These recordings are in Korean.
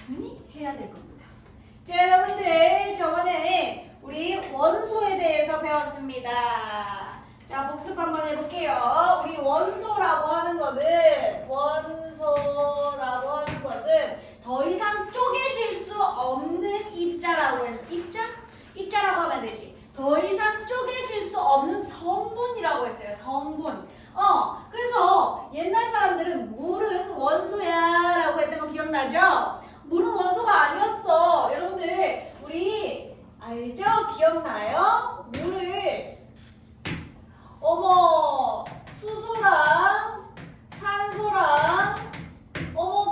당연히 해야 될 겁니다. 자, 여러분들 저번에 우리 원소에 대해서 배웠습니다. 자, 복습 한번 해볼게요. 우리 원소라고 하는 것은 더 이상 쪼개질 수 없는 입자라고 해서 입자라고 하면 되지. 더 이상 쪼개질 수 없는 성분이라고 했어요. 성분. 그래서 옛날 사람들은 물은 원소야 라고 했던 거 기억나죠? 물은 원소가 아니었어. 여러분들 우리 알죠? 기억나요? 물을 수소랑 산소랑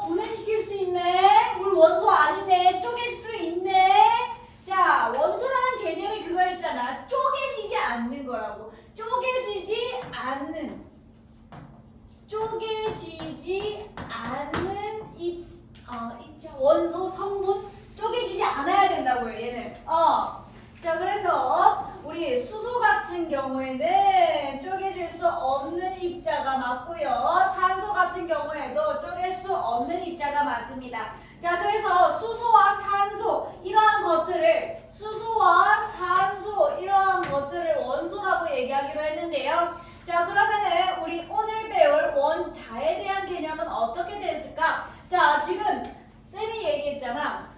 분해시킬 수 있네. 물 원소 아니네. 쪼갤 수 있네. 자, 원소라는 개념이 그거였잖아. 쪼개지지 않는 거라고. 쪼개지지 않는 입자, 원소, 성분 쪼개지지 않아야 된다고요. 얘는. 자, 그래서 우리 수소 같은 경우에는 쪼개질 수 없는 입자가 맞고요. 산소 같은 경우에도 쪼갤 수 없는 입자가 맞습니다. 자, 그래서 수소와 산소 이러한 것들을 원소라고 얘기하기로 했는데요. 자, 그러면은 우리 오늘 배울 원자에 대한 개념은 어떻게 됐을까? 자, 지금 쌤이 얘기했잖아.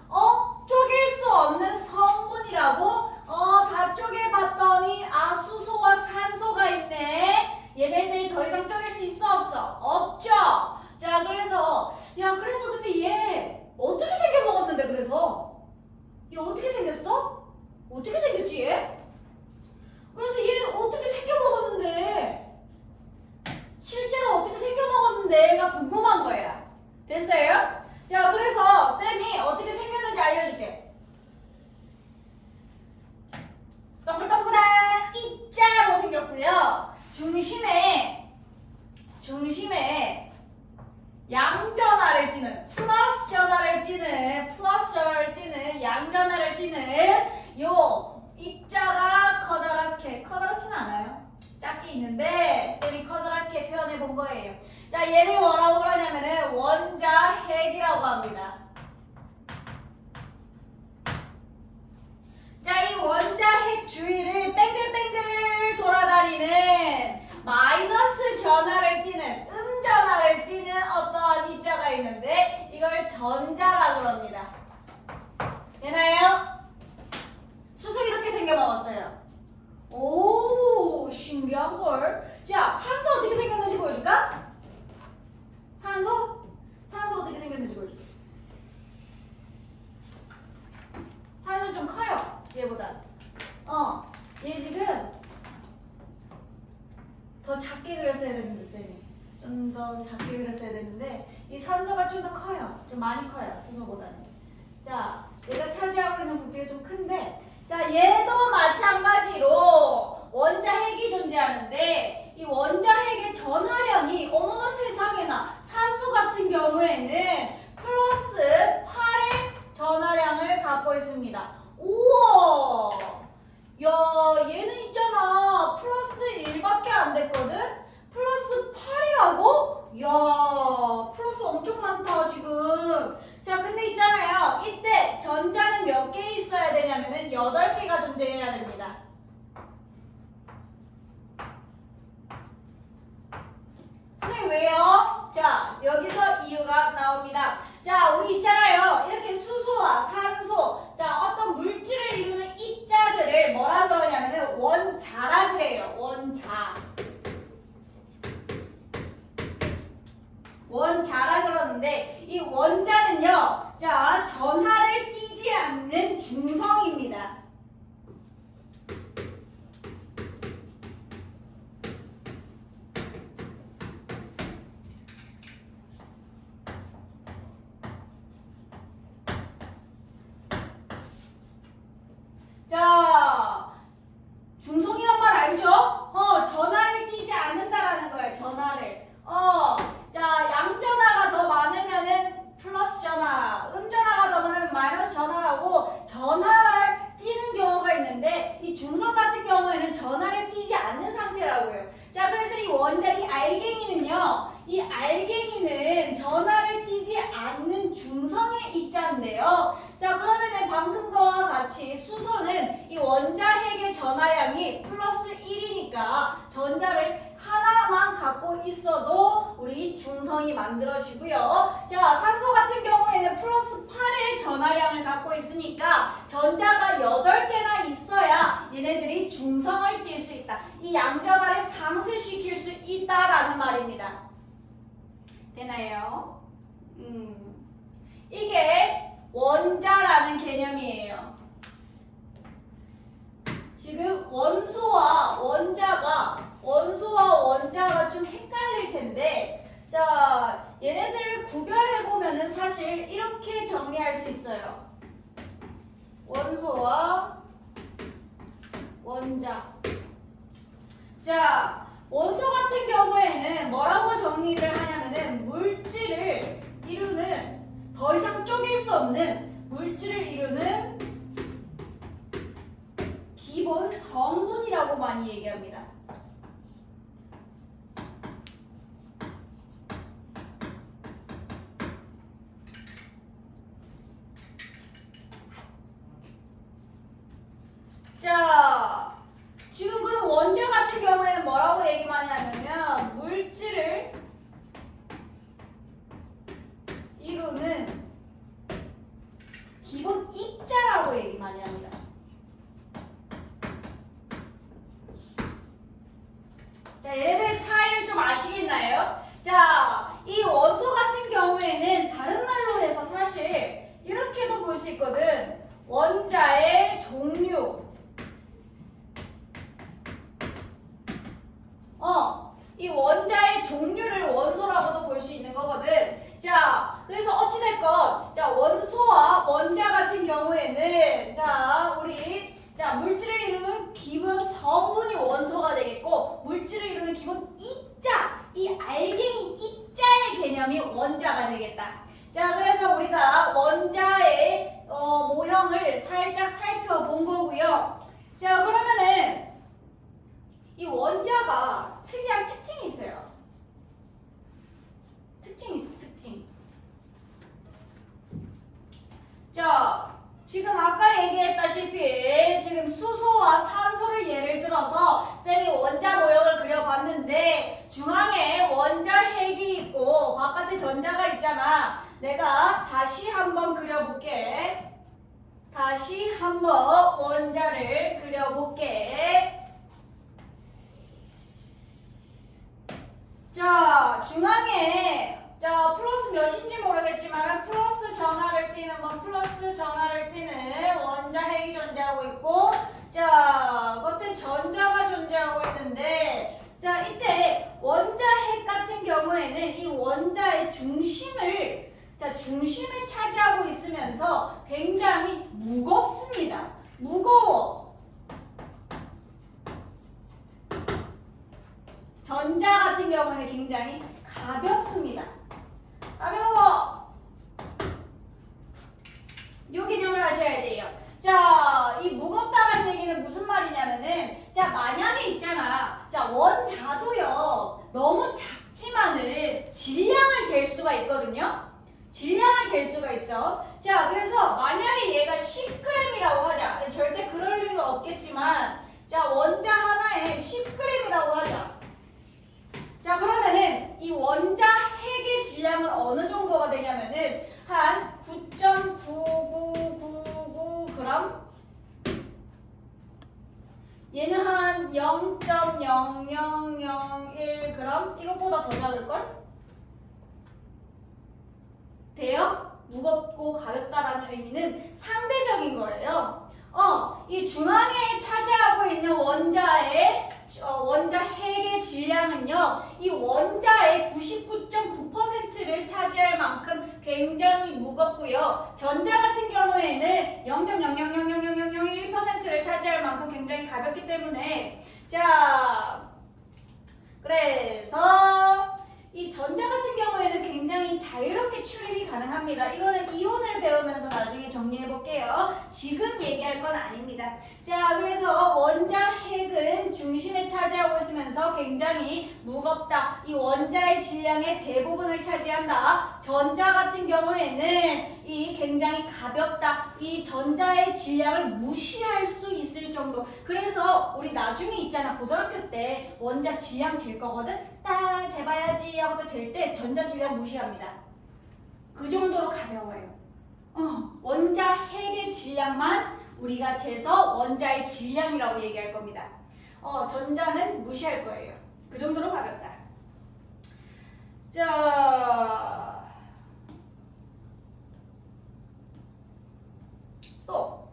쪼갤 수 없는 성분이라고? 다 쪼개봤더니 수소와 산소가 있네. 얘네들 더 이상 쪼갤 수 있어 없어? 없죠. 자, 그래서 근데 얘 어떻게 생겨먹었는데 그래서? 얘 어떻게 생겼어? 어떻게 생겼지 얘? 그래서 얘 어떻게 생겨먹었는데? 실제로 어떻게 생겨먹었는데가 궁금한 거야. 됐어요? 자, 그래서 쌤이 어떻게 생겼는지 알려줄게. 동글동글한 입자로 생겼고요. 중심에 양전하를 띠는 플러스 전하를 띠는 양전하를 띠는 요 입자가 커다랗지는 않아요. 작게 있는데 쌤이 커다랗게 표현해 본 거예요. 자, 얘를 뭐라고 그러냐면은 원자핵이라고 합니다. 자, 이 원자핵 주위를 뱅글뱅글 돌아다니는 마이너스 전하를 띠는 음전하를 띠는 어떠한 입자가 있는데 이걸 전자라고 그럽니다. 되나요? 수소 이렇게 생겨먹었어요. 오, 신기한걸. 자, 산소 어떻게 생겼는지 보여줄까? 산소 어떻게 생겼는지 보여줄게. 산소는 좀 커요. 얘보다. 얘 지금 더 작게 그렸어야 되는데 쌤이. 좀 더 작게 그렸어야 되는데 이 산소가 좀 더 커요. 좀 많이 커요. 수소보다는. 자, 얘가 차지하고 있는 부피가 좀 큰데 자, 얘도 마찬가지로 원자핵이 존재하는데 이 원자핵의 전하량이 어머나 세상에나 산소 같은 경우에는 플러스 8의 전하량을 갖고 있습니다. 우와! 야, 얘는 있잖아. 플러스 1밖에 안 됐거든? 플러스 8이라고? 야, 플러스 엄청 많다, 지금. 자, 근데 있잖아요. 이때 전자는 몇 개 있어야 되냐면은 8개가 존재해야 됩니다. 선생님, 왜요? 자, 여기서 이유가 나옵니다. 자, 우리 있잖아요. 이렇게 수소와 산소, 자, 어떤 물질을 이루는 입자들을 뭐라 그러냐면은 원자라 그래요. 원자라 그러는데 이 원자는요. 자, 전하를 띠지 않는 중성입니다. 자, 중성이란 말 알죠? 전하를 띠지 않는다라는 거예요. 전하를. 자, 양전하가 더 많으면은 플러스 전하, 음전하가 더 많으면 마이너스 전하라고 전하를 띠는 전자를 하나만 갖고 있어도 우리 중성이 만들어지고요. 자, 산소 같은 경우에는 플러스 8의 전하량을 갖고 있으니까 전자가 8개나 있어야 얘네들이 중성을 띌 수 있다. 이 양전하를 상쇄시킬 수 있다라는 말입니다. 되나요? 이게 원자라는 개념이에요. 지금 원소와 원자가 좀 헷갈릴 텐데, 자, 얘네들을 구별해보면은 사실 이렇게 정리할 수 있어요. 원소와 원자. 자, 원소 같은 경우에는 뭐라고 정리를 하냐면은 물질을 이루는, 더 이상 쪼갤 수 없는 물질을 이루는 기본 성분이라고 많이 얘기합니다. 자, 지금 그럼 원자 같은 경우에는 뭐라고 얘기 많이 하냐면 물질을 이루는 기본 입자라고 얘기 많이 합니다. 자, 얘네들의 차이를 좀 아시겠나요? 자, 이 원소 같은 경우에는 다른 말로 해서 사실 이렇게도 볼 수 있거든. 원자의 종류. 이 원자의 종류를 원소라고도 볼 수 있는 거거든. 자, 그래서 어찌됐건, 자, 원소와 원자 같은 경우에는, 자, 물질을 이루는 기본 성분이 원소가 되겠고, 물질을 이루는 기본 입자, 이 알갱이 입자의 개념이 원자가 되겠다. 자, 그래서 우리가 원자의 모형을 살짝 살펴본 거고요. 자, 그러면은 이 원자가 특이한 특징이 있어요. 특징이 있어, 특징. 자, 지금 아까 얘기했다시피 지금 수소와 산소를 예를 들어서 쌤이 원자 모형을 그려봤는데 중앙에 원자 핵이 있고 바깥에 전자가 있잖아. 내가 다시 한번 그려볼게. 다시 한번 원자를 그려볼게. 자, 중앙에 플러스 몇인지 모르겠지만 플러스 전하를 띠는 플러스 전하를 띠는 원자 핵이 존재하고 있고, 자, 겉에 전자가 존재하고 있는데, 자, 이때 원자 핵 같은 경우에는 이 원자의 중심을 차지하고 있으면서 굉장히 무겁습니다. 무거워. 전자 같은 경우는 굉장히 가볍습니다. 가벼워. 이 개념을 하셔야 돼요. 자, 이 무겁다는 얘기는 무슨 말이냐면은, 자, 만약에 있잖아. 자, 원자도요, 너무 작지만은 질량을 잴 수가 있거든요. 질량을 잴 수가 있어. 자, 그래서 만약에 얘가 10g이라고 하자. 절대 그럴 리는 없겠지만, 자, 원자 하나에 10g이라고 하자. 자, 그러면은 이 원자 핵의 질량은 어느 정도가 되냐면은 한 9.9999g, 얘는 한 0.0001g, 이것보다 더 작을걸? 돼요? 무겁고 가볍다라는 의미는 상대적인 거예요. 이 중앙에 차지하고 있는 원자 핵의 질량은요, 이 원자의 99.9%를 차지할 만큼 굉장히 무겁고요. 전자 같은 경우에는 0.000001%를 차지할 만큼 굉장히 가볍기 때문에, 자, 그래서 이 전자 같은 경우에는 굉장히 자유롭게 출입이 가능합니다. 이거는 이온을 배우면서 나중에 정리해 볼게요. 지금 얘기할 건 아닙니다. 자, 그래서 원자 핵은 중심에 차지하고 있으면서 굉장히 무겁다. 이 원자의 질량의 대부분을 차지한다. 전자 같은 경우에는 이 굉장히 가볍다. 이 전자의 질량을 무시할 수 있을 정도. 그래서 우리 나중에 있잖아. 고등학교 때 원자 질량 잴 거거든. 딱 재봐야지 하고 또 잴 때 전자 질량 무시합니다. 그 정도로 가벼워요. 원자 핵의 질량만 우리가 재서 원자의 질량이라고 얘기할 겁니다. 전자는 무시할 거예요. 그 정도로 가볍다. 자, 또.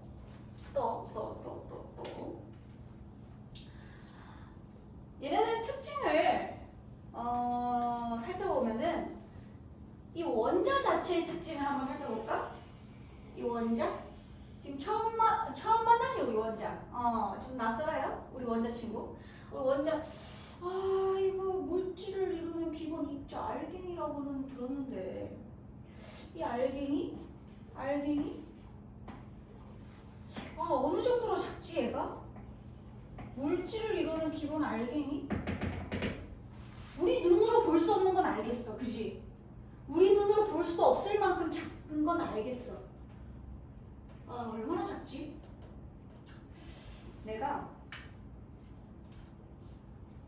얘네들 특징을 살펴보면은 이 원자 자체의 특징을 한번 살펴볼까? 이 원자? 지금 처음 만나지 우리 원자. 좀 낯설어요? 우리 원자 친구. 우리 원자. 이거 물질을 이루는 기본 입자 알갱이라고는 들었는데 이 알갱이? 어느 정도로 작지 얘가? 물질을 이루는 기본 알갱이? 우리 눈으로 볼 수 없는 건 알겠어, 그지? 우리 눈으로 볼 수 없을 만큼 작은 건 알겠어. 얼마나 작지? 내가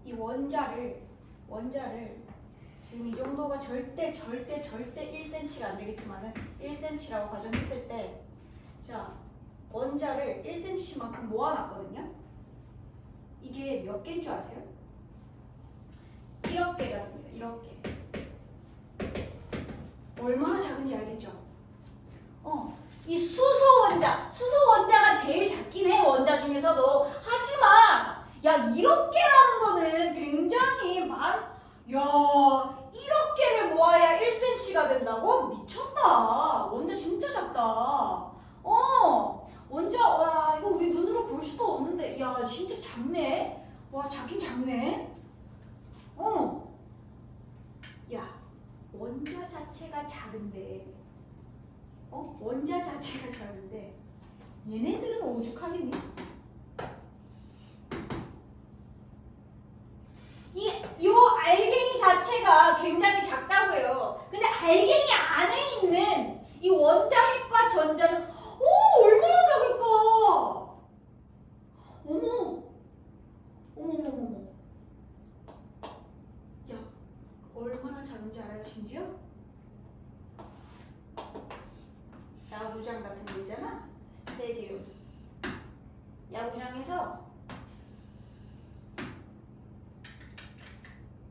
이 원자를 지금 이 정도가 절대 1cm가 안 되겠지만은 1cm라고 가정했을 때, 자, 원자를 1cm만큼 모아놨거든요. 이게 몇 개인 줄 아세요? 1억 개거든요. 1억 개. 얼마나 작은지 알겠죠? 이 수소 원자가 제일 작긴 해, 원자 중에서도. 하지만 야, 1억 개라는 거는 굉장히 야, 1억 개를 모아야 1cm가 된다고? 미쳤다. 원자 진짜 작다. 원자, 와, 이거 우리 눈으로 볼 수도 없는데, 야, 진짜 작네. 와, 작긴 작네. 야, 원자 자체가 작은데, 원자 자체가 작은데, 얘네들은 오죽하겠니? 요 알갱이 자체가 굉장히 작다고요. 근데 알갱이 안에 있는 이 원자 핵과 전자는 얼마나 작을까? 어머. 야, 얼마나 작은지 알아요, 심지어? 야구장 같은 거 있잖아. 스테디움. 야구장에서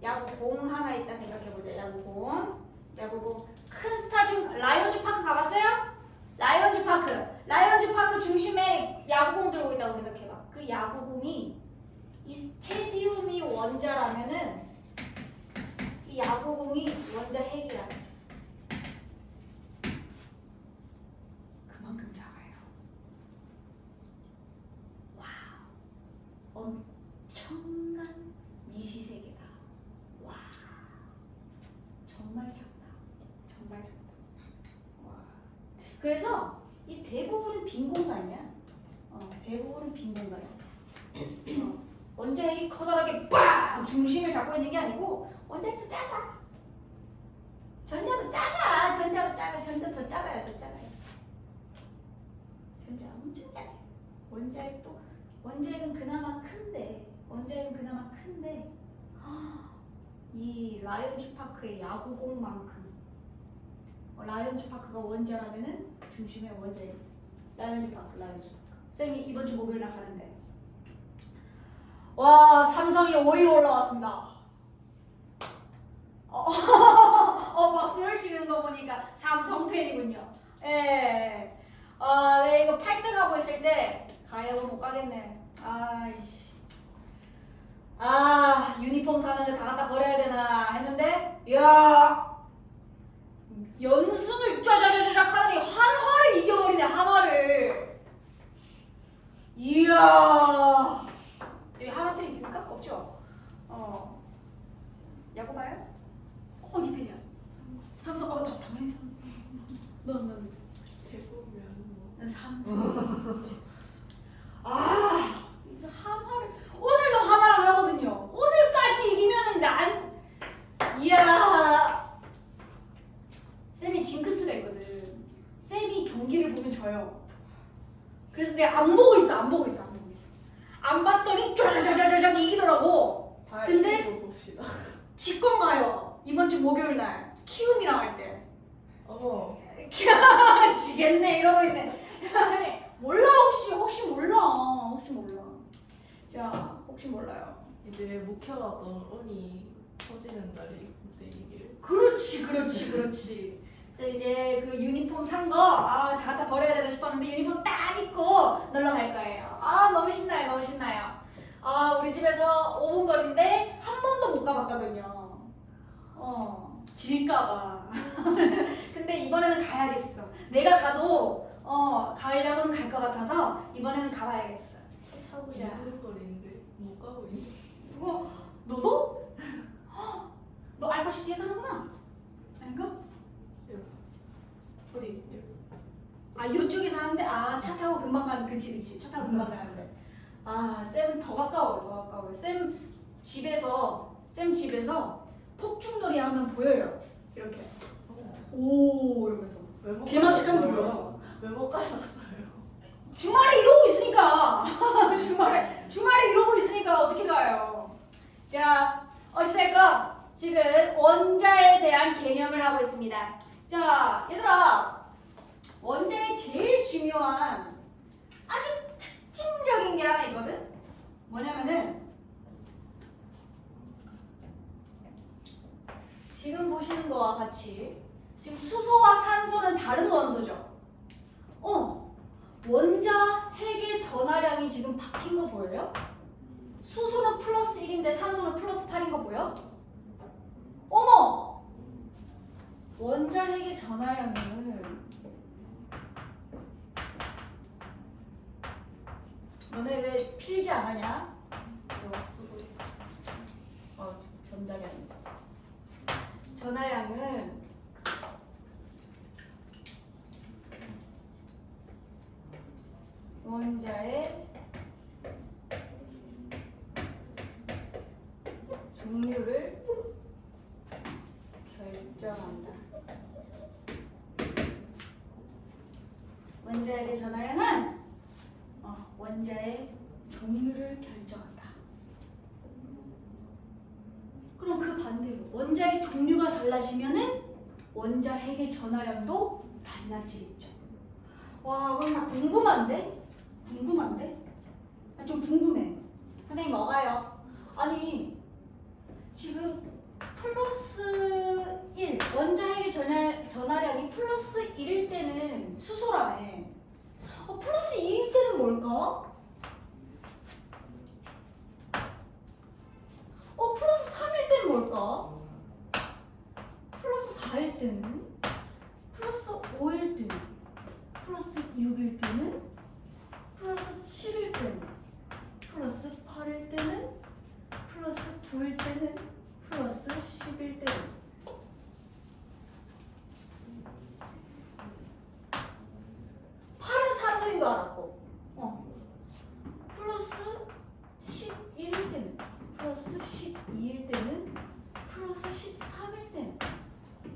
야구공 하나 있다 생각해보자. 야구공. 큰 스타디움, 라이온즈 파크 가봤어요? 라이온즈 파크 중심에 야구공 들고 있다고 생각해봐. 그 야구공이 이 스테디움이 원자라면은 이 야구공이 원자 핵이야. 그만큼 작아요. 와우. 엄청난 미시세계다. 와. 정말 작다. 와. 그래서 이 대부분은 빈 공간이야. 대부분은 빈 공간이야. 원자핵이 커다랗게 빵 중심을 잡고 있는 게 아니고 원자핵도 작아. 전자도 작아. 전자 더 작아요. 전자 엄청 작아. 원자핵은 그나마 큰데 이 라이온즈 파크의 야구공만큼 라이온즈 파크가 원자라면은 중심에 원자핵. 라이온즈 파크. 쌤이 이번 주 목요일 날 가는데. 와, 삼성이 5위로 올라왔습니다. 박수를 치는 거 보니까 삼성 팬이군요. 예. 내가 이거 8등 하고 있을 때 가야고 못 가겠네. 아이씨. 유니폼 사는데 다 갖다 버려야 되나 했는데, 야, 연승을 쫙쫙쫙 하더니 한화를 이겨버리네. 한화를. 이야. 여기 한화 팬 있습니까? 없죠? 야구 봐요? 어디 팬이야? 삼성. 나 당연히 삼성. 넌 대구면 삼성. 한화를 오늘도 하나랑 하거든요. 오늘까지 이기면은 이야. 스트레스가 있거든. 쌤이 경기를 보면 져요. 그래서 내가 안 보고 있어. 안 봤더니 쫙쫙쫙쫙 이기더라고. 근데 이거 봅시다. 직권 가요. 이번 주 목요일 날 키움이랑 할 때. 지겠네 이러고 있네. 몰라 혹시 몰라. 자 혹시 몰라요. 이제 묵혀놨던 운이 터지는 날이 그때 이길. 그렇지. 그래서 이제 그 유니폼 산 거 다 버려야 되나 싶었는데 유니폼 딱 입고 놀러 갈 거예요. 너무 신나요. 우리 집에서 5분 거리인데 한 번도 못 가봤거든요. 질까봐. 근데 이번에는 가야겠어. 내가 가도 가을 야구는 갈 것 같아서 이번에는 가봐야겠어. 타고 자. 2분 거리인데 못 가고 있네. 너도? 너 알파시티에 사는구나? 아닌가? 어디? 이쪽에 사는데 차 타고 금방 가는 그치 차 타고 금방 가는데 쌤은 더 가까워요. 쌤 집에서 폭죽놀이 하면 보여요. 이렇게 오 이러면서 개막식하면 보여. 왜못 가셨어요? 주말에 이러고 있으니까 주말에 이러고 있으니까 어떻게 가요? 자 어찌됐건 지금 원자에 대한 개념을 하고 있습니다. 자 얘들아 원자의 제일 중요한 아주 특징적인 게 하나 있거든. 뭐냐면은 지금 보시는 거와 같이 지금 수소와 산소는 다른 원소죠. 원자 핵의 전하량이 지금 바뀐 거 보여요? 수소는 플러스 1인데 산소는 플러스 8인 거 보여? 어머! 원자 핵의 전하량은 너네 왜 필기 안 하냐? 내가 쓰고 있어. 전자량이다. 전하량은 원자의 종류를 결정한다. 원자핵의 전하량은 원자의 종류를 결정한다. 그럼 그 반대로 원자의 종류가 달라지면은 원자핵의 전하량도 달라지겠죠. 그럼 나 궁금한데? 나 좀 궁금해. 선생님 뭐가요? 아니 지금 플러스 1 원자핵의 전하량이 플러스 1일 때는 수소라며. 플러스 2일 때는 뭘까? 플러스 3일 때는 뭘까? 플러스 4일 때는? 플러스 5일 때는? 플러스 6일 때는? 플러스 7일 때는? 플러스 8일 때는? 플러스 9일 때는? 플러스 10일 때는? 8은 산소인 거 알았고 플러스 11일 때는? 플러스 12일 때는? 플러스 13일 때는?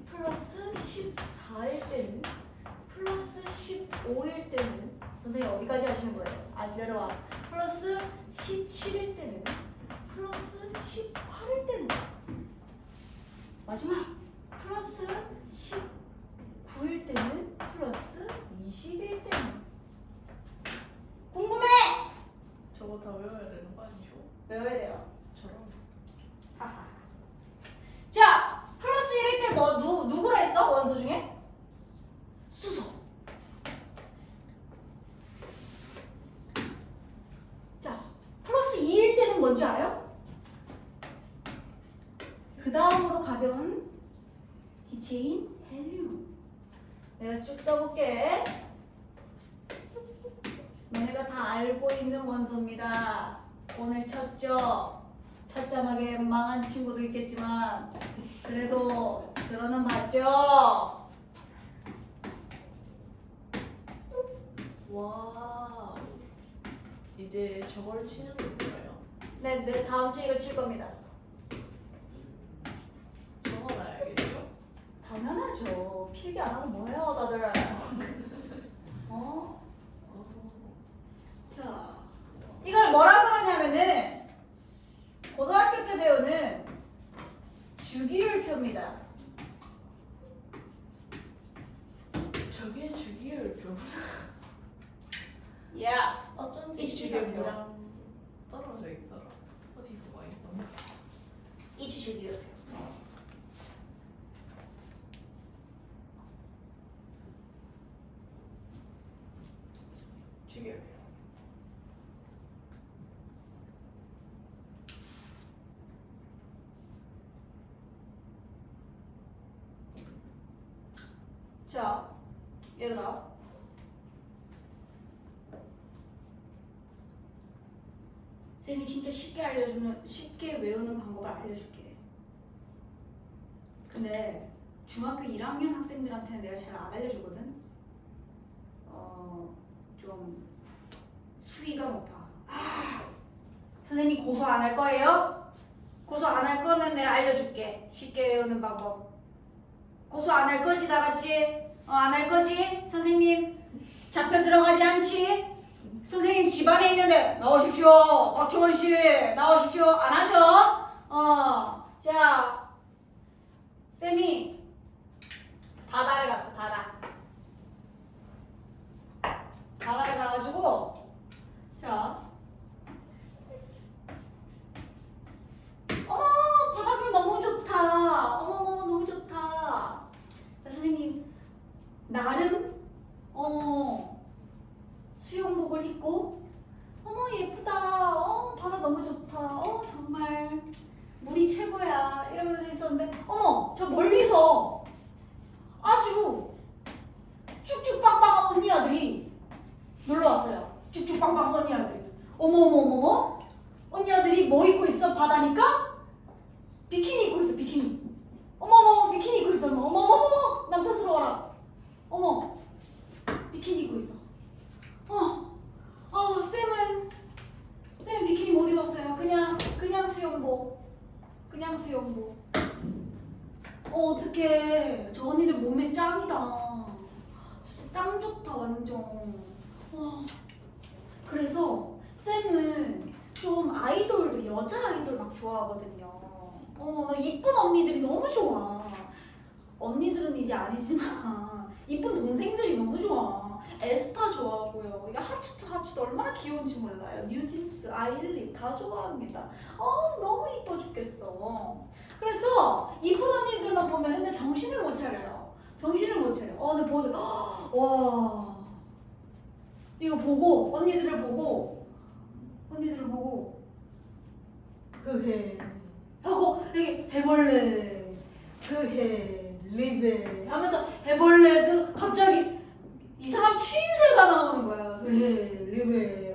플러스 14일 때는? 플러스 15일 때는? 선생님 어디까지 하시는 거예요? 기다려봐. 플러스 17일 때는? 플러스 18일 때는? 마지막 플러스 19일 때는? 플러스 20일 때는? 궁금해! 저거 다 외워야 되는 거 아니죠? 외워야 돼요. 저런. 자, 플러스 1일 때 누구라 했어? 원소 중에? 수소. 자, 플러스 2일 때는 뭔지 알아요? 그 다음으로 가벼운 기체인 헬륨. 내가 쭉 써볼게. 너네가 다 알고 있는 원소입니다. 오늘 쳤죠? 첫자막에 망한 친구도 있겠지만 그래도 들어는 봤죠? 와. 이제 저걸 치는 건가요? 네, 다음 주에 이거 칠 겁니다. 적어놔야겠죠? 다음 당연하죠. 필기 안 하고 뭐해요 다들. 어? 자, 이걸 뭐라 그러냐면은 고등학교 때 배우는 주기율표입니다. 저게 주기율표. Yes. 어쩐지 이 주기율표. 시간이랑 떨어져 있더라. 어디서 많이 있던. 이 주기율표. 주기율표. 자, 얘들아. 쌤이 진짜 쉽게 외우는 방법을 알려줄게. 근데 중학교 1학년 학생들한테는 내가 잘 안 알려주거든. 좀 수위가 높아. 선생님 고소 안 할 거예요? 고소 안 할 거면 내가 알려줄게. 쉽게 외우는 방법. 고소 안 할 거지 다 같이? 안 할 거지? 선생님 잡혀 들어가지 않지? 선생님 집안에 있는데 나오십시오. 박초원 씨 나오십시오. 안 하죠? 자, 쌤이 바다를 갔어. 바다를 가가지고 자, 어머 바닷물 너무 좋다. 어머머 너무 좋다. 자, 선생님 나름 수영복을 입고 어머 예쁘다. 바다 너무 좋다. 정말 물이 최고야. 이러면서 있었는데 어머 저 멀리서 아주 쭉쭉빵빵한 언니 아들이 놀러 왔어요. 쭉쭉빵빵한 언니 아들이. 어머머머머 언니 아들이 뭐 입고 있어? 바다니까? 비키니 입고 있어. 비키니. 어머머 비키니 입고 있어. 어머머머머 남사스러워라. 어머 비키니 입고 있어. 쌤은 비키니 못 입었어요. 그냥 수영복. 그냥 수영복. 어떡해. 저 언니들 몸매 짱이다. 진짜 짱 좋다 완전. 그래서 쌤은 좀 아이돌도 여자 아이돌 막 좋아하거든요. 나 이쁜 언니들이 너무 좋아. 언니들은 이제 아니지만 이쁜 동생들이 너무 좋아. 에스파 좋아하고요. 이게 하츠도 얼마나 귀여운지 몰라요. 뉴진스, 아일리 다 좋아합니다. 너무 이뻐 죽겠어. 그래서 이쁜 언니들만 보면 근데 정신을 못 차려요. 근데 보고 와 이거 보고 언니들을 보고 흐해 하고 이게 해벌레 흐해 리베 하면서 해벌레 갑자기 이상한 추임새가 나오는 거야. 흐해 리베